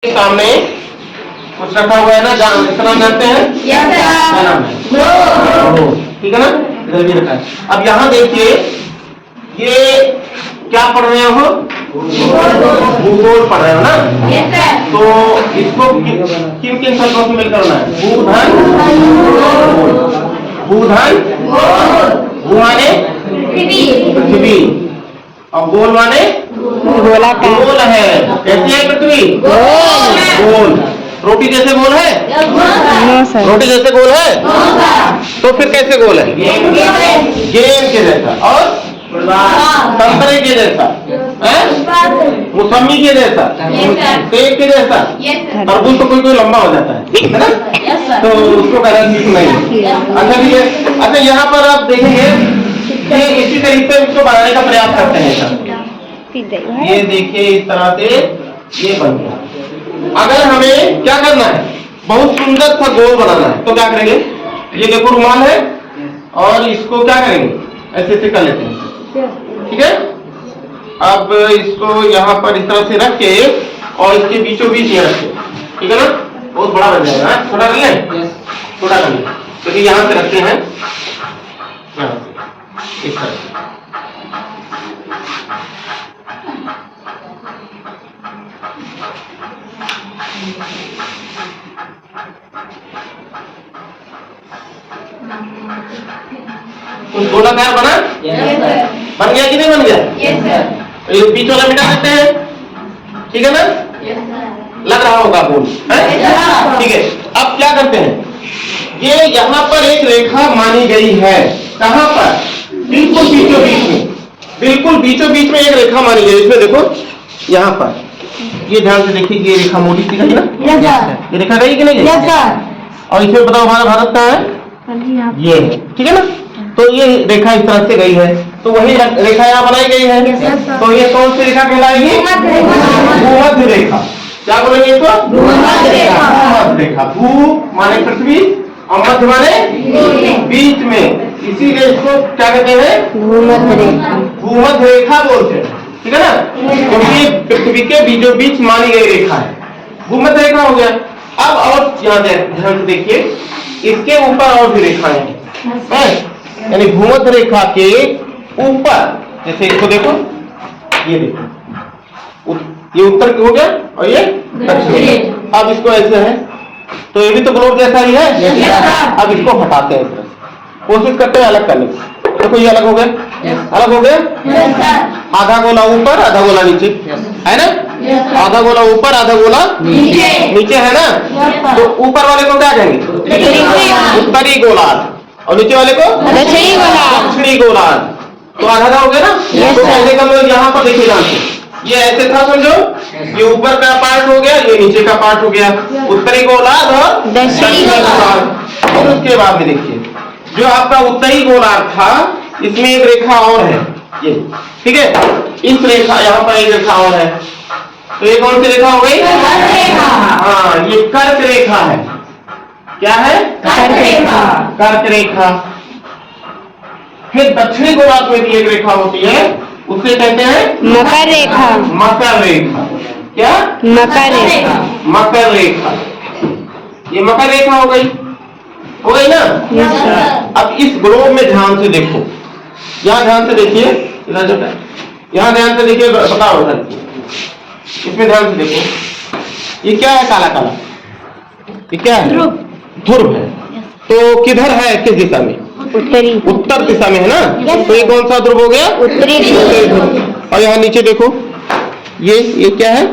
सामने कुछ रखा हुआ है ना, इसका नाम जानते हैं? क्या नाम है? ठीक है ना, इधर भी रखा है। अब यहाँ देखिए, ये क्या पढ़ रहे हो? भूगोल पढ़ रहे हो ना? तो इसको किन किन शब्दों से मिलकर करना है? भूधन, भू माने पृथ्वी, और गोल माने गोल है। कैसी है पृथ्वी? गोल। रोटी जैसे गोल है? रोटी जैसे गोल है? तो फिर कैसे गोल है? गेंद के जैसा। और संतरे के जैसा, मौसमी के जैसा, सेब के जैसा। तरबूज तो कोई लंबा हो जाता है ना, तो उसको कहना ठीक नहीं। अच्छा ठीक है। अच्छा यहाँ पर आप देखेंगे इसी तरीके से इसको बनाने का प्रयास करते हैं। ये देखिए इस तरह से ये बन गया। अगर हमें क्या करना है, बहुत सुंदर सा गोल बनाना है, तो क्या करेंगे? ये देखो रुमाल है, और इसको क्या करेंगे? ऐसे ऐसे कर लेते हैं, ठीक है। अब इसको यहाँ पर इस तरह से रख के और इसके बीचों बीच में रख के, ठीक है ना, बहुत बड़ा बन जाएगा। छोटा कर लें, छोटा कर लें, क्योंकि यहाँ से रखते हैं यहाँ से इस तरह से। कुछ गोलाकार बना? बन गया कि नहीं बन गया? ये बीच वाला मिटा देते हैं, ठीक है ना? लग रहा होगा गोल, ठीक है। अब क्या करते हैं, ये यहाँ पर एक रेखा मानी गई है। कहाँ पर? बिल्कुल बीचों बीच में, बिल्कुल बीचों बीच में एक रेखा मानी गई। इसमें देखो यहाँ पर, ये ध्यान से देखिए, ये रेखा मोटी सी गई ना, ये रेखा गई कि नहीं गई? और इसमें बताओ हमारा भारत कहाँ है? ये, ठीक है ना। तो ये रेखा इस तरह से गई है, तो वही रेखा यहाँ बनाई गई है। तो ये कौन सी रेखा कहलाएगी? भूमध्य रेखा। क्या बोलेंगे इसको? भूमध्य रेखा। भू माने पृथ्वी और मध्य माने बीच में, इसीलिए इसको क्या कहते हैं? भूमध्य रेखा। भूमध्य रेखा बोलते हैं, ठीक है ना, क्योंकि पृथ्वी के बीचों बीच मानी गई रेखा है, भूमध्य रेखा हो गया। अब और यहाँ ध्यान से देखिए, इसके ऊपर और भी रेखाएं हैं, यानी भूमध्य रेखा के ऊपर, जैसे इसको देखो, ये देखो, ये उत्तर हो गया और ये दक्षिण। अब इसको ऐसे है, तो ये भी तो ग्लोब जैसा ही है। अब इसको हटाते हैं, कोशिश करते हैं अलग करने की। देखो ये अलग हो गया, अलग हो गया। आधा गोला ऊपर, आधा गोला नीचे, है ना? आधा गोला ऊपर, आधा गोला नीचे, है ना? तो ऊपर वाले को क्या कहेंगे? उत्तरी गोलार्ध, और नीचे वाले को दक्षिणी गोलार्ध। तो आधा हो गया ना। तो कहने का मतलब यहाँ पर देखिए ध्यान से, ये ऐसे था समझो, ये ऊपर का पार्ट हो गया, ये नीचे का पार्ट हो गया, उत्तरी गोलार्ध और दक्षिणी गोलार्ध। और उसके बाद में देखिए, जो आपका उत्तरी गोलार्ध था, इसमें एक रेखा और है, ये, ठीक है। इस रेखा, यहाँ पर एक रेखा और है, तो ये कौन सी रेखा हो गई? हाँ, ये कर्क रेखा है। क्या है? कर्क रेखा। फिर दक्षिणी गोलार्ध में भी एक रेखा होती है, उसे कहते हैं मकर रेखा। मकर रेखा। क्या? मकर रेखा। मकर रेखा, ये मकर रेखा हो गई ना। अब इस ग्लोब में ध्यान से देखो, यहाँ ध्यान से देखिए, इधर जो है यहाँ ध्यान से देखिए, बताओ इधर, इसमें ध्यान से देखो, ये क्या है? काला काला, ये क्या है? ध्रुव है। तो किधर है, किस दिशा में? उत्तर दिशा में है ना। तो ये कौन सा ध्रुव हो गया? उत्तरी ध्रुव। और यहाँ नीचे देखो, ये क्या है?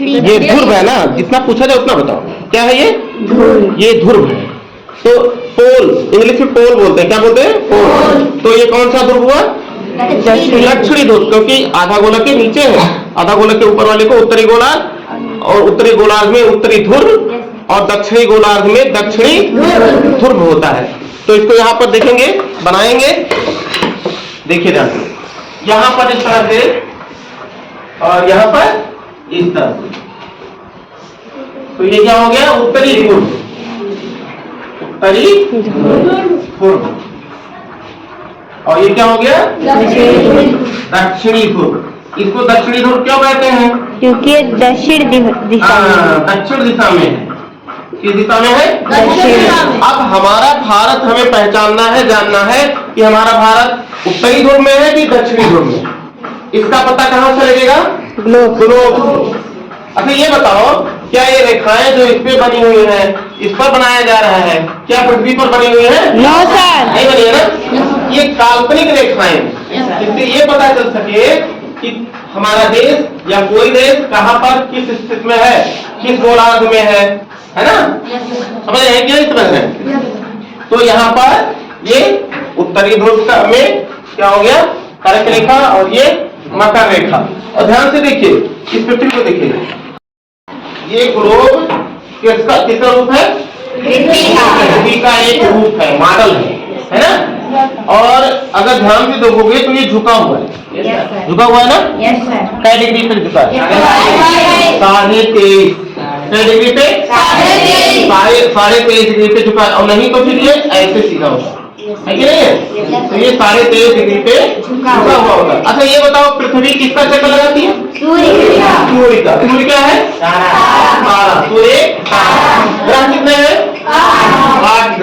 ये ध्रुव है ना। जितना पूछा जाए उतना बताओ, क्या है ये? ये ध्रुव है। तो पोल, इंग्लिश में पोल बोलते हैं। क्या बोलते हैं? पोल। तो ये कौन सा ध्रुव हुआ? दक्षिणी ध्रुव, क्योंकि आधा गोलक के नीचे है, आधा गोलक के ऊपर वाले को उत्तरी गोलार्ध, और उत्तरी गोलार्ध में उत्तरी ध्रुव, और दक्षिणी गोलार्ध में दक्षिणी ध्रुव होता है। तो इसको यहाँ पर देखेंगे, बनाएंगे, देखिए ध्यान से, यहाँ पर इस तरह से, और यहाँ पर इस तरह से। तो ये क्या हो गया? उत्तरी ध्रुव, उत्तरी ध्रुव। और ये क्या हो गया? दक्षिणी ध्रुव। इसको दक्षिणी ध्रुव क्यों कहते हैं? क्योंकि ये दक्षिण दिशा में है। दक्षिण दिशा में है। किस दिशा में है? दक्षिण। अब हमारा भारत हमें पहचानना है, जानना है कि हमारा भारत उत्तरी ध्रुव में है कि दक्षिणी ध्रुव में। इसका पता कहाँ से लगेगा? ग्लोब। अच्छा ये बताओ, क्या ये रेखाएं जो इस पे बनी हुई हैं, इस पर बनाया जा रहा है, क्या पृथ्वी पर बनी हुई है? नो सर, नहीं बनी है ना। ये काल्पनिक रेखाएं, जिससे ये पता चल सके कि हमारा देश या कोई देश कहाँ पर किस स्थिति में है, किस गोलार्ध में है ना? समझ रहे हैं क्या? इस तरह है। तो यहाँ पर ये उत्तरी ध्रुव में क्या हो गया? कर्क रेखा, और ये मकर रेखा। और ध्यान से देखिए, इस पृथ्वी को देखिए, ये ग्लोब किसका रूप है? पृथ्वी का एक रूप है, मॉडल है ना? और अगर ध्यान से देखोगे तो ये झुका हुआ है। झुका हुआ है ना? कै डिग्री पे झुका है? 23.5। कै डिग्री पे? 23.5 डिग्री पे झुका है। और नहीं तो फिर ये ऐसे सीधा होगा, है कि नहीं है? तो ये 23.5 डिग्री पे झुका हुआ होगा। अच्छा ये बताओ, पृथ्वी किसका चक्कर लगाती है? सूर्य का। सूर्य क्या है? तारा। सूर्य ग्रह कितने हैं? 8 ग्रह।